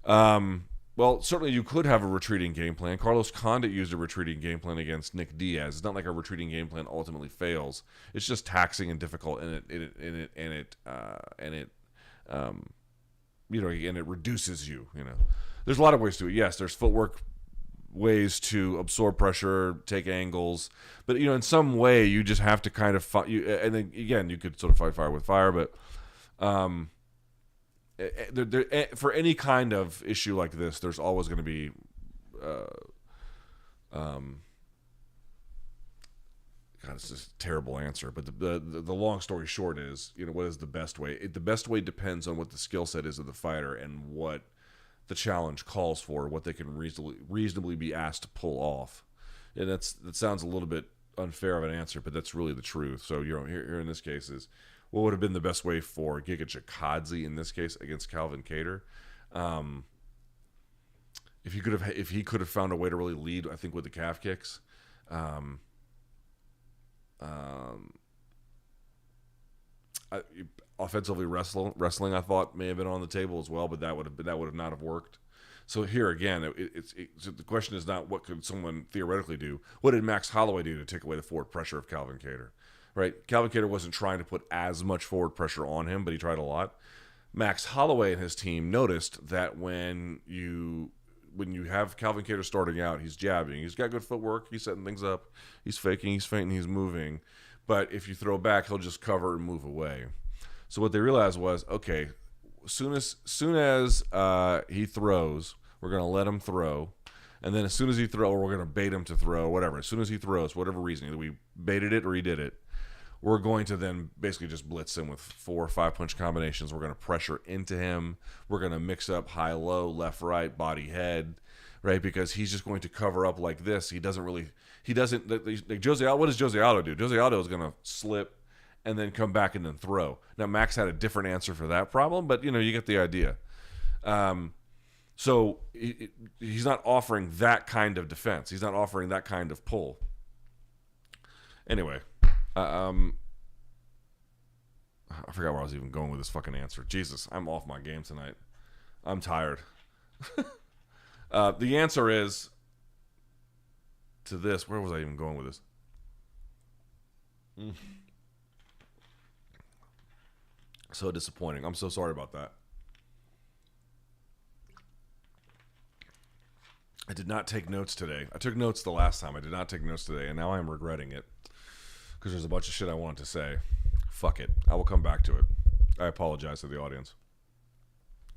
[SPEAKER 1] Well, certainly you could have a retreating game plan. Carlos Condit used a retreating game plan against Nick Diaz. It's not like a retreating game plan ultimately fails. It's just taxing and difficult, and it reduces you. There's a lot of ways to do it. Yes, there's footwork ways to absorb pressure, take angles, but in some way you just have to kind of fight. And then again, you could sort of fight fire with fire, but for any kind of issue like this, there's always going to be God, it's just a terrible answer. But the long story short is, what is the best way? The best way depends on what the skill set is of the fighter and what the challenge calls for, what they can reasonably be asked to pull off. And that sounds a little bit unfair of an answer, but that's really the truth. So here in this case is, what would have been the best way for Giga Chikadze in this case against Calvin Kattar? If he could have found a way to really lead, I think, with the calf kicks. Offensively wrestling, I thought may have been on the table as well, but that would have not have worked. So here again, so the question is not what could someone theoretically do. What did Max Holloway do to take away the forward pressure of Calvin Kattar? Right, Calvin Kattar wasn't trying to put as much forward pressure on him, but he tried a lot. Max Holloway and his team noticed that when you have Calvin Kattar starting out, he's jabbing, he's got good footwork, he's setting things up, he's faking, he's feinting, he's moving. But if you throw back, he'll just cover and move away. So what they realized was, okay, soon as he throws, we're going to let him throw. And then as soon as he throws, we're going to bait him to throw, whatever. As soon as he throws, whatever reason, either we baited it or he did it, we're going to then basically just blitz him with 4 or 5 punch combinations. We're going to pressure into him. We're going to mix up high-low, left-right, body-head, right? Because he's just going to cover up like this. Like Jose Aldo, what does Jose Aldo do? Jose Aldo is going to slip and then come back and then throw. Now, Max had a different answer for that problem, but, you get the idea. So he's not offering that kind of defense. He's not offering that kind of pull. Anyway, I forgot where I was even going with this fucking answer. Jesus, I'm off my game tonight. I'm tired. The answer is to this. Where was I even going with this? So disappointing. I'm so sorry about that. I did not take notes today. I took notes the last time. I did not take notes today, and now I am regretting it because there's a bunch of shit I wanted to say. Fuck it. I will come back to it. I apologize to the audience.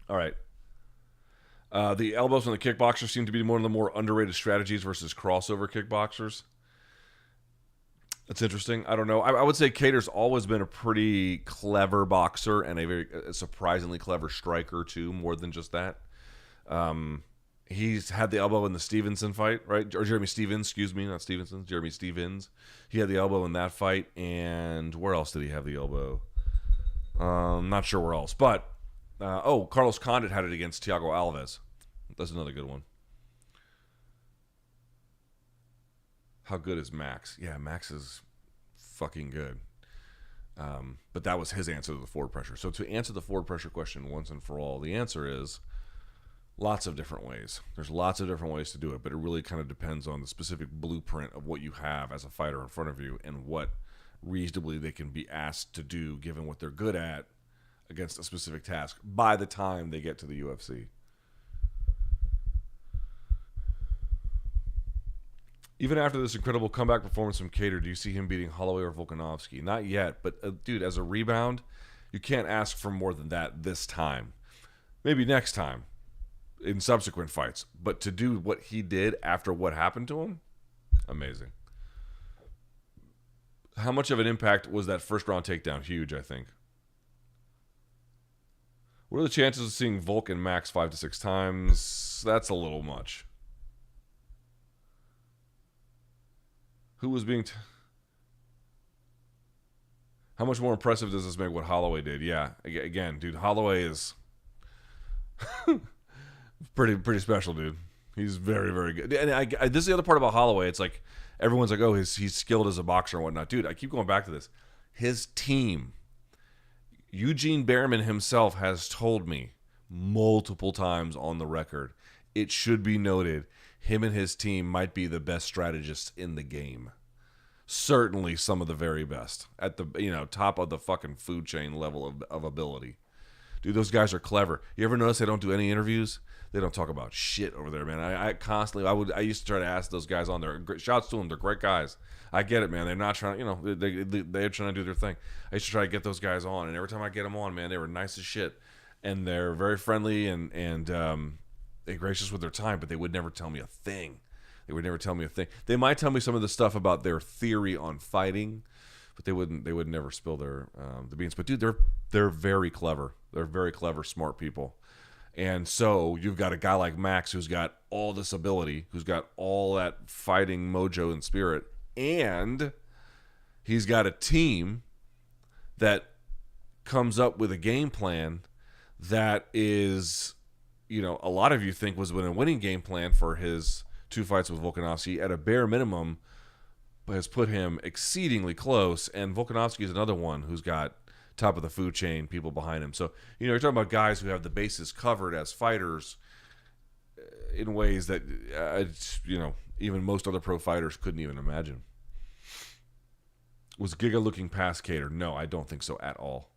[SPEAKER 1] All right. The elbows on the kickboxers seem to be one of the more underrated strategies versus crossover kickboxers. That's interesting. I don't know. I would say Kattar's always been a pretty clever boxer and a surprisingly clever striker too, more than just that. He's had the elbow in the Stevenson fight, right? Or Jeremy Stevens, excuse me, not Stevenson, Jeremy Stevens. He had the elbow in that fight, and where else did he have the elbow? Not sure where else, but Carlos Condit had it against Thiago Alves. That's another good one. How good is Max? Yeah, Max is fucking good. But that was his answer to the forward pressure. So to answer the forward pressure question once and for all, the answer is lots of different ways. There's lots of different ways to do it, but it really kind of depends on the specific blueprint of what you have as a fighter in front of you and what reasonably they can be asked to do given what they're good at against a specific task by the time they get to the UFC. Even after this incredible comeback performance from Kattar, do you see him beating Holloway or Volkanovski? Not yet, but dude, as a rebound, you can't ask for more than that this time. Maybe next time in subsequent fights, but to do what he did after what happened to him, amazing. How much of an impact was that first round takedown? Huge, I think. What are the chances of seeing Volk and Max 5 to 6 times? That's a little much. Who was being... How much more impressive does this make what Holloway did? Yeah, again, dude, Holloway is pretty special, dude. He's very, very good. And this is the other part about Holloway. It's like everyone's like, oh, he's skilled as a boxer and whatnot. Dude, I keep going back to this. His team Eugene Behrman himself has told me multiple times on the record, it should be noted, him and his team might be the best strategists in the game. Certainly some of the very best at the top of the fucking food chain level of ability. Dude, those guys are clever. You ever notice they don't do any interviews? They don't talk about shit over there, man. I constantly, I used to try to ask those guys on there. Shouts to them, they're great guys. I get it, man. They're not trying, they're trying to do their thing. I used to try to get those guys on, and every time I get them on, man, they were nice as shit, and they're very friendly and they're gracious with their time, but they would never tell me a thing. They might tell me some of the stuff about their theory on fighting, but they would never spill their the beans. But dude, they're very clever. They're very clever, smart people. And so you've got a guy like Max who's got all this ability, who's got all that fighting mojo and spirit, and he's got a team that comes up with a game plan that is, a lot of you think was a winning game plan for his 2 fights with Volkanovski. At a bare minimum, has put him exceedingly close, and Volkanovski is another one who's got top of the food chain people behind him. So, you're talking about guys who have the bases covered as fighters in ways that, even most other pro fighters couldn't even imagine. Was Giga looking past Kattar? No, I don't think so at all.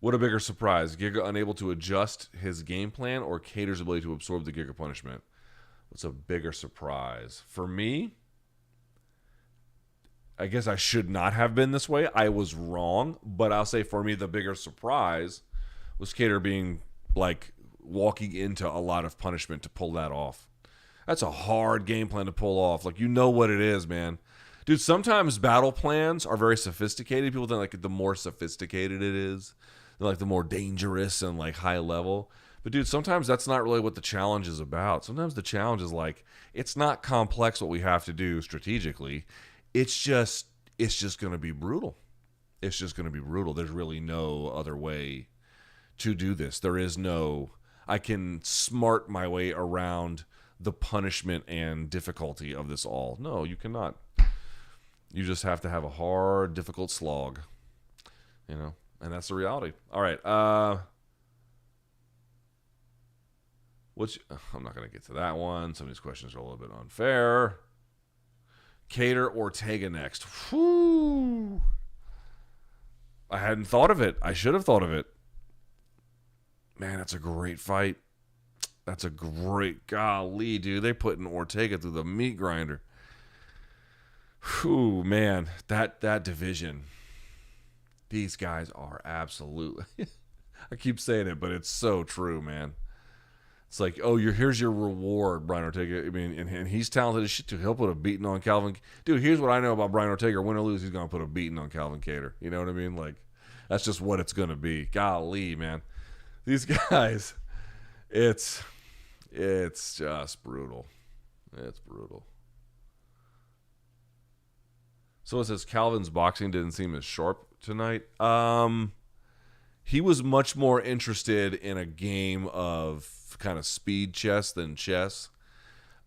[SPEAKER 1] What a bigger surprise, Giga unable to adjust his game plan or Kattar's ability to absorb the Giga punishment? What's a bigger surprise? For me, I guess I should not have been this way. I was wrong, but I'll say for me the bigger surprise was Kattar being walking into a lot of punishment to pull that off. That's a hard game plan to pull off. What it is, man. Dude, sometimes battle plans are very sophisticated. People think the more sophisticated it is, the more dangerous and high level. But dude, sometimes that's not really what the challenge is about. Sometimes the challenge is it's not complex what we have to do strategically. It's just going to be brutal. It's just going to be brutal. There's really no other way to do this. There is no, I can smart my way around the punishment and difficulty of this all. No, you cannot. You just have to have a hard, difficult slog, and that's the reality. All right. I'm not going to get to that one. Some of these questions are a little bit unfair. Kattar, Ortega next. Whew. I hadn't thought of it. I should have thought of it. Man, that's a great fight. That's a great, golly, dude. They putting Ortega through the meat grinder. Whew, man, that division. These guys are absolutely. I keep saying it, but it's so true, man. It's here's your reward, Brian Ortega. I mean, and he's talented as shit too. He'll put a beating on Calvin. Dude, here's what I know about Brian Ortega. Win or lose, he's gonna put a beating on Calvin Kattar. You know what I mean? That's just what it's gonna be. Golly, man, these guys, it's just brutal. It's brutal. So it says Calvin's boxing didn't seem as sharp tonight. He was much more interested in a game of kind of speed chess than chess.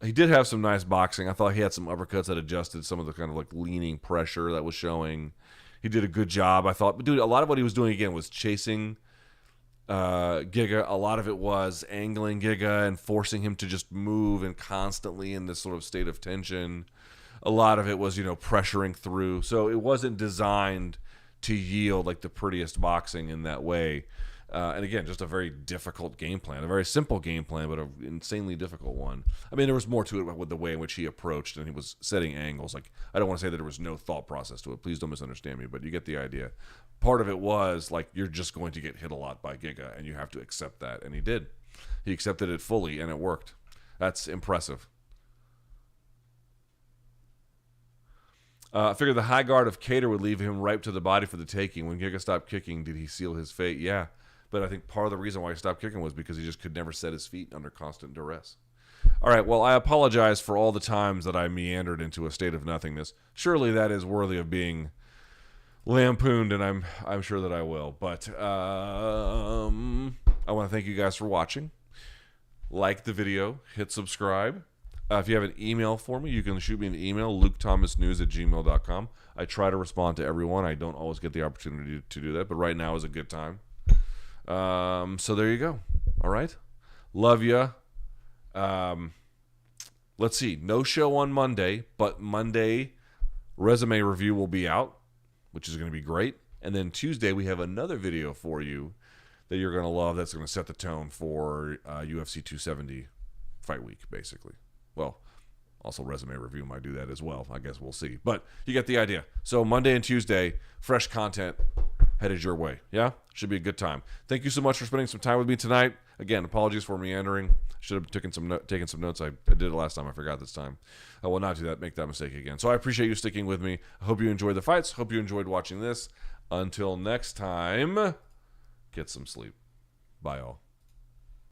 [SPEAKER 1] He did have some nice boxing. I thought he had some uppercuts that adjusted some of the kind of leaning pressure that was showing. He did a good job, I thought. But dude, a lot of what he was doing again was chasing Giga. A lot of it was angling Giga and forcing him to just move and constantly in this sort of state of tension. A lot of it was, pressuring through. So it wasn't designed to yield the prettiest boxing in that way. And again, just a very difficult game plan, a very simple game plan, but an insanely difficult one. I mean, there was more to it with the way in which he approached and he was setting angles. I don't want to say that there was no thought process to it. Please don't misunderstand me, but you get the idea. Part of it was you're just going to get hit a lot by Giga and you have to accept that. And he did. He accepted it fully and it worked. That's impressive. I figured the high guard of Kattar would leave him ripe to the body for the taking. When Giga stopped kicking, did he seal his fate? Yeah. But I think part of the reason why he stopped kicking was because he just could never set his feet under constant duress. All right, well, I apologize for all the times that I meandered into a state of nothingness. Surely that is worthy of being lampooned, and I'm sure that I will. But I want to thank you guys for watching. Like the video, hit subscribe. If you have an email for me, you can shoot me an email, lukethomasnews@gmail.com. I try to respond to everyone. I don't always get the opportunity to do that, but right now is a good time. So there you go. All right. Love ya. Let's see. No show on Monday, but Monday resume review will be out, which is going to be great. And then Tuesday, we have another video for you that you're going to love. That's going to set the tone for UFC 270 fight week, basically. Well, also resume review might do that as well. I guess we'll see. But you get the idea. So Monday and Tuesday, fresh content headed your way. Yeah? Should be a good time. Thank you so much for spending some time with me tonight. Again, apologies for meandering. Should have taken some notes. I did it last time. I forgot this time. I will not do that. Make that mistake again. So I appreciate you sticking with me. I hope you enjoyed the fights. Hope you enjoyed watching this. Until next time, get some sleep. Bye, all.